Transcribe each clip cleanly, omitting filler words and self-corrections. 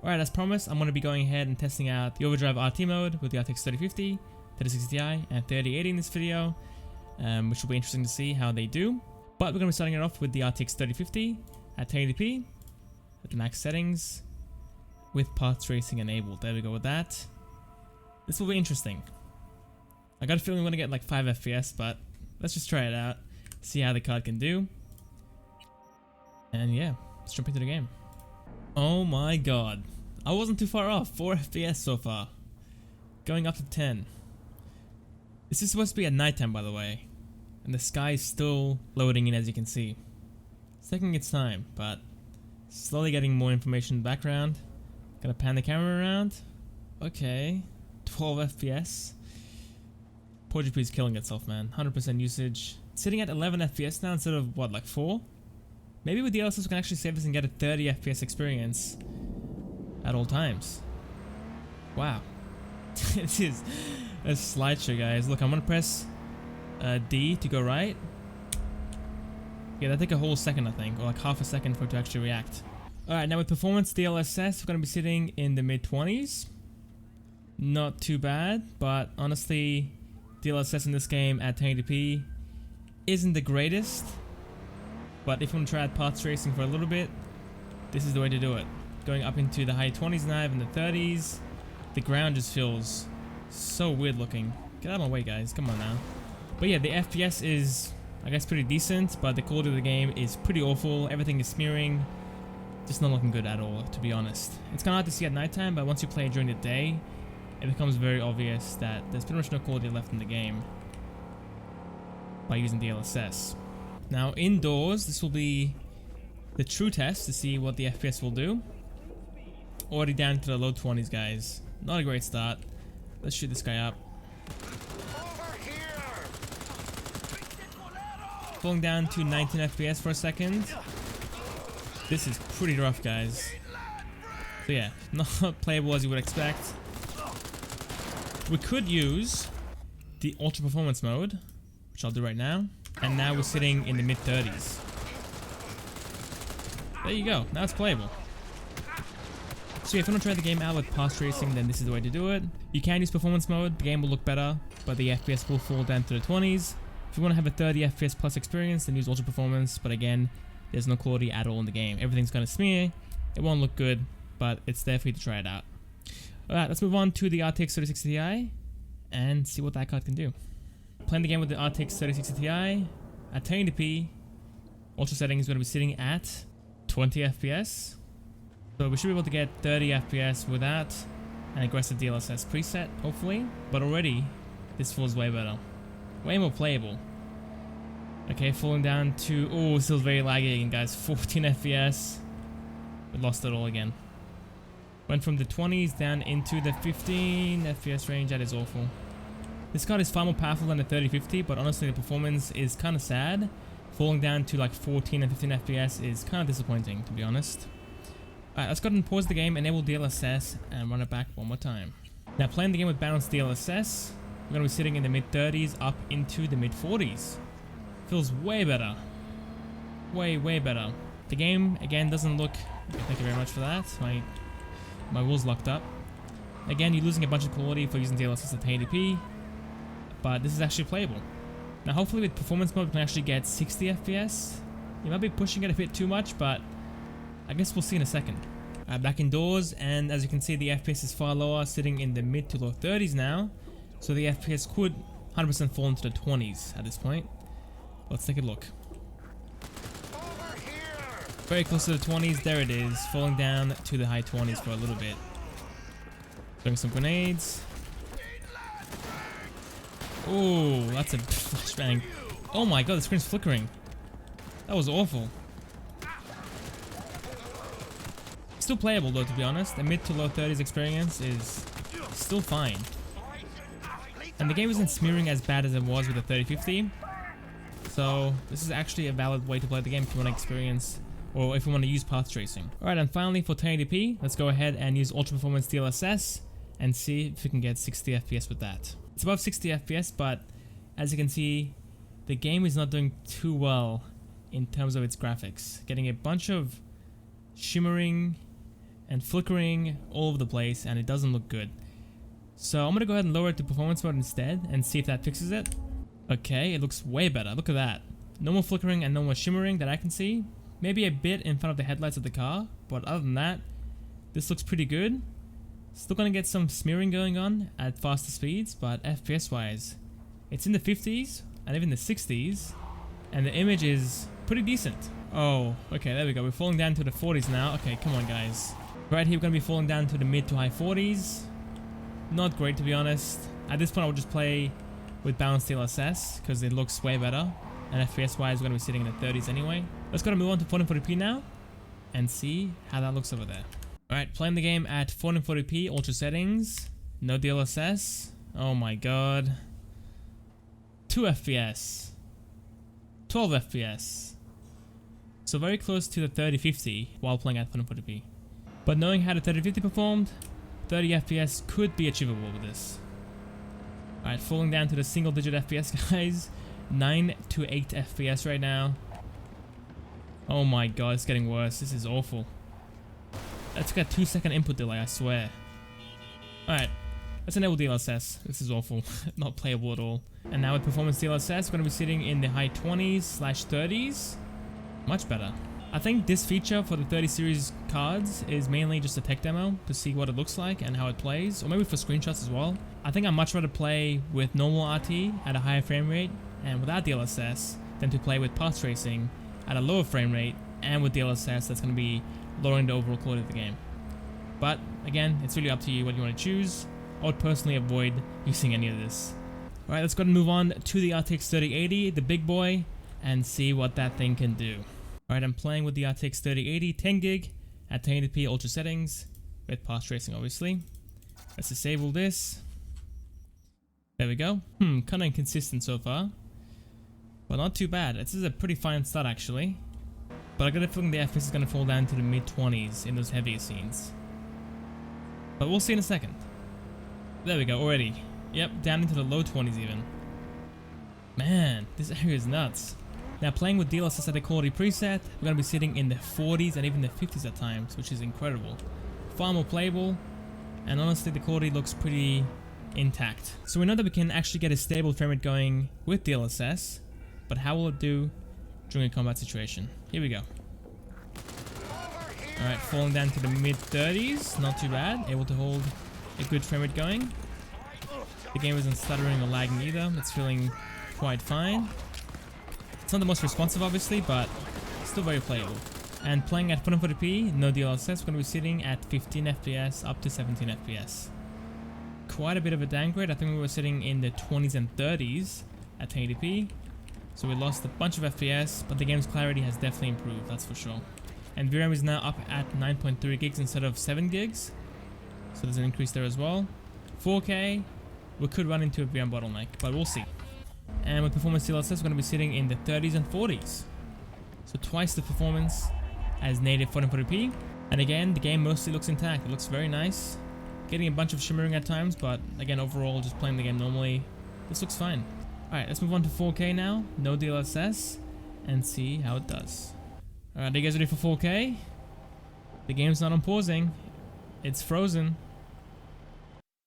Alright, as promised, I'm going to be going ahead and testing out the OVERDRIVE RT mode with the RTX 3050, 3060 Ti, and 3080 in this video, which will be interesting to see how they do. But we're going to be starting it off with the RTX 3050 at 1080p, at the max settings, with path tracing enabled. There we go with that. This will be interesting. I got a feeling we're going to get like 5 FPS, but let's just try it out, see how the card can do. And yeah, let's jump into the game. Oh my god. I wasn't too far off. 4 FPS so far. Going up to 10. This is supposed to be at nighttime, by the way. And the sky is still loading in, as you can see. It's taking its time, but slowly getting more information in the background. Gonna pan the camera around. Okay. 12 FPS. Poor GPU is killing itself, man. 100% usage. It's sitting at 11 FPS now instead of, what, like 4? Maybe with DLSS we can actually save this and get a 30 FPS experience at all times. Wow. This is a slideshow, guys. Look, I'm gonna press D to go right. Yeah, that'll take a whole second, I think, or like half a second for it to actually react. Alright, now with performance DLSS, we're gonna be sitting in the mid-20s. Not too bad, but honestly, DLSS in this game at 1080p isn't the greatest. But if you want to try out path tracing for a little bit, this is the way to do it. Going up into the high 20s now, even the 30s. The ground just feels so weird looking. Get out of my way, guys. Come on now. But yeah, the FPS is, I guess, pretty decent, but the quality of the game is pretty awful. Everything is smearing. Just not looking good at all, to be honest. It's kind of hard to see at nighttime, but once you play during the day, it becomes very obvious that there's pretty much no quality left in the game by using DLSS. Now indoors, this will be the true test to see what the FPS will do. Already down to the low 20s, guys. Not a great start. Let's shoot this guy up. Falling down to 19 FPS for a second. This is pretty rough, guys. So yeah, not playable as you would expect. We could use the ultra performance mode, which I'll do right now. And now we're sitting in the mid-30s. There you go, now it's playable. So yeah, if you want to try the game out with path tracing, then this is the way to do it. You can use performance mode, the game will look better, but the FPS will fall down to the 20s. If you want to have a 30 FPS plus experience, then use ultra performance, but again, there's no quality at all in the game. Everything's gonna smear, it won't look good, but it's there for you to try it out. Alright, let's move on to the RTX 3060 Ti and see what that card can do. Playing the game with the RTX 3060 Ti at 1080p, ultra setting is going to be sitting at 20 FPS. So we should be able to get 30 FPS without an aggressive DLSS preset, hopefully. But already, this feels way better. Way more playable. Okay, falling down to, oh, still very laggy again, guys. 14 FPS. We lost it all again. Went from the 20s down into the 15 FPS range. That is awful. This card is far more powerful than the 3050, but honestly the performance is kind of sad. Falling down to like 14 and 15 FPS is kind of disappointing, to be honest. Alright, let's go ahead and pause the game, enable DLSS, and run it back one more time. Now playing the game with balanced DLSS, we're going to be sitting in the mid-30s up into the mid-40s. Feels way better. Way better. The game, again, doesn't look... Thank you very much for that. My wheel's locked up. Again, you're losing a bunch of quality for using DLSS at 1080p. But this is actually playable. Now hopefully with performance mode we can actually get 60 FPS. You might be pushing it a bit too much, but I guess we'll see in a second. Back indoors, and as you can see the FPS is far lower, sitting in the mid to low 30s now. So the FPS could 100% fall into the 20s at this point. Let's take a look. Very close to the 20s, there it is, falling down to the high 20s for a little bit. Throwing some grenades. Oh, that's a flashbang. Oh my god, the screen's flickering. That was awful. Still playable though, to be honest. The mid to low 30s experience is still fine. And the game isn't smearing as bad as it was with the 3050. So this is actually a valid way to play the game if you want to experience, or if you want to use path tracing. Alright, and finally for 1080p, let's go ahead and use ultra performance DLSS and see if we can get 60 FPS with that. It's above 60 FPS, but as you can see, the game is not doing too well in terms of its graphics. Getting a bunch of shimmering and flickering all over the place, and it doesn't look good. So I'm gonna go ahead and lower it to performance mode instead and see if that fixes it. Okay, it looks way better. Look at that. No more flickering and no more shimmering that I can see. Maybe a bit in front of the headlights of the car, but other than that, this looks pretty good. Still gonna get some smearing going on at faster speeds, but FPS wise, it's in the 50s and even the 60s, and the image is pretty decent. Oh, okay, there we go. We're falling down to the 40s now. Okay, come on guys. Right here we're gonna be falling down to the mid to high 40s. Not great, to be honest. At this point I would just play with balanced DLSS because it looks way better, and FPS wise we're gonna be sitting in the 30s anyway. Let's go to move on to 1440p now and see how that looks over there. Alright, playing the game at 1440p ultra settings, no DLSS. Oh my god. 2 FPS, 12 FPS. So very close to the 3050 while playing at 1440p. But knowing how the 3050 performed, 30 FPS could be achievable with this. Alright, falling down to the single digit FPS guys. 9 to 8 FPS right now. Oh my god, it's getting worse. This is awful. Let's get 2-second input delay, I swear. Alright, let's enable DLSS. This is awful. Not playable at all. And now with performance DLSS, we're going to be sitting in the high 20s/30s. Much better. I think this feature for the 30 series cards is mainly just a tech demo to see what it looks like and how it plays, or maybe for screenshots as well. I think I'd much rather play with normal RT at a higher frame rate and without DLSS than to play with path tracing at a lower frame rate and with DLSS that's going to be lowering the overall quality of the game. But again, it's really up to you what you want to choose. I would personally avoid using any of this. Alright, let's go ahead and move on to the RTX 3080, the big boy, and see what that thing can do. Alright, I'm playing with the RTX 3080 10GB at 1080p ultra settings with path tracing obviously. Let's disable this. There we go. Kinda inconsistent so far, but not too bad. This is a pretty fine start actually, but I got a feeling the FPS is gonna fall down to the mid 20s in those heavier scenes. But we'll see in a second. There we go, already. Yep, down into the low 20s even. Man, this area is nuts. Now playing with DLSS at the quality preset, we're going to be sitting in the 40s and even the 50s at times, which is incredible. Far more playable, and honestly the quality looks pretty intact. So we know that we can actually get a stable frame rate going with DLSS, but how will it do during a combat situation? Here we go. Alright, falling down to the mid 30s, not too bad, able to hold a good frame rate going. The game isn't stuttering or lagging either, it's feeling quite fine. It's not the most responsive obviously, but still very playable. And playing at 1440p, no DLSS, we're going to be sitting at 15 FPS up to 17 FPS. Quite a bit of a downgrade. I think we were sitting in the 20s and 30s at 1080p. So we lost a bunch of FPS, but the game's clarity has definitely improved, that's for sure. And VRAM is now up at 9.3 gigs instead of 7 gigs. So there's an increase there as well. 4K, we could run into a VRAM bottleneck, but we'll see. And with performance DLSS, we're going to be sitting in the 30s and 40s. So twice the performance as native 1440p. And again, the game mostly looks intact. It looks very nice. Getting a bunch of shimmering at times, but again, overall, just playing the game normally, this looks fine. Alright, let's move on to 4K now. No DLSS. And see how it does. Alright, are you guys ready for 4K? The game's not on pausing. It's frozen.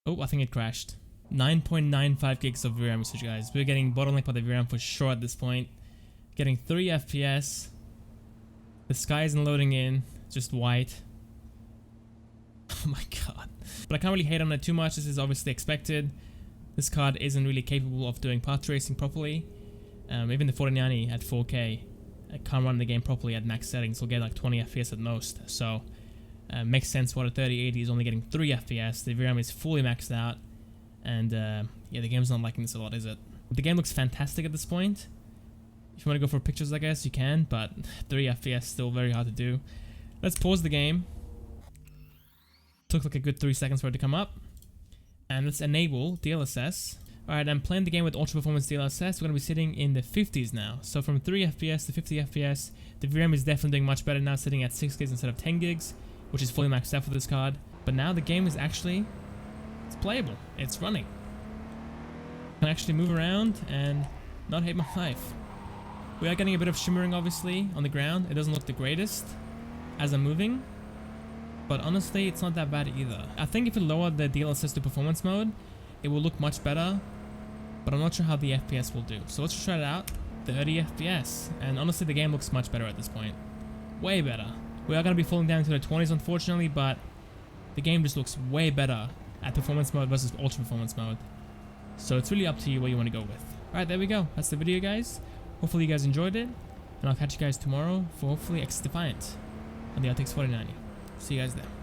Oh, I think it crashed. 9.95 gigs of VRAM usage, guys. We're getting bottlenecked by the VRAM for sure at this point. Getting 3 FPS. The sky isn't loading in, just white. Oh my god. But I can't really hate on it too much. This is obviously expected. This card isn't really capable of doing path tracing properly. Even the 4090 at 4K can't run the game properly at max settings. We'll get like 20 FPS at most. So makes sense why the 3080 is only getting 3 FPS. The VRAM is fully maxed out. And yeah, the game's not liking this a lot, is it? The game looks fantastic at this point. If you want to go for pictures, I guess you can, but 3 FPS still very hard to do. Let's pause the game. Took like a good 3 seconds for it to come up. And let's enable DLSS. Alright, I'm playing the game with ultra performance DLSS. We're going to be sitting in the 50s now. So from 3 FPS to 50 FPS, the VRAM is definitely doing much better now, sitting at 6 gigs instead of 10 gigs, which is fully maxed out for this card. But now the game is actually, it's playable. It's running. I can actually move around and not hate my life. We are getting a bit of shimmering obviously on the ground. It doesn't look the greatest as I'm moving. but honestly it's not that bad either. I think if you lower the DLSS to performance mode, it will look much better, but I'm not sure how the FPS will do. So let's just try it out. 30 FPS, and honestly the game looks much better at this point. Way better. We are going to be falling down to the 20s unfortunately, but the game just looks way better at performance mode versus ultra performance mode. So it's really up to you what you want to go with. Alright, there we go. That's the video, guys. Hopefully you guys enjoyed it, and I'll catch you guys tomorrow for hopefully X Defiant on the RTX 4090. See you guys there.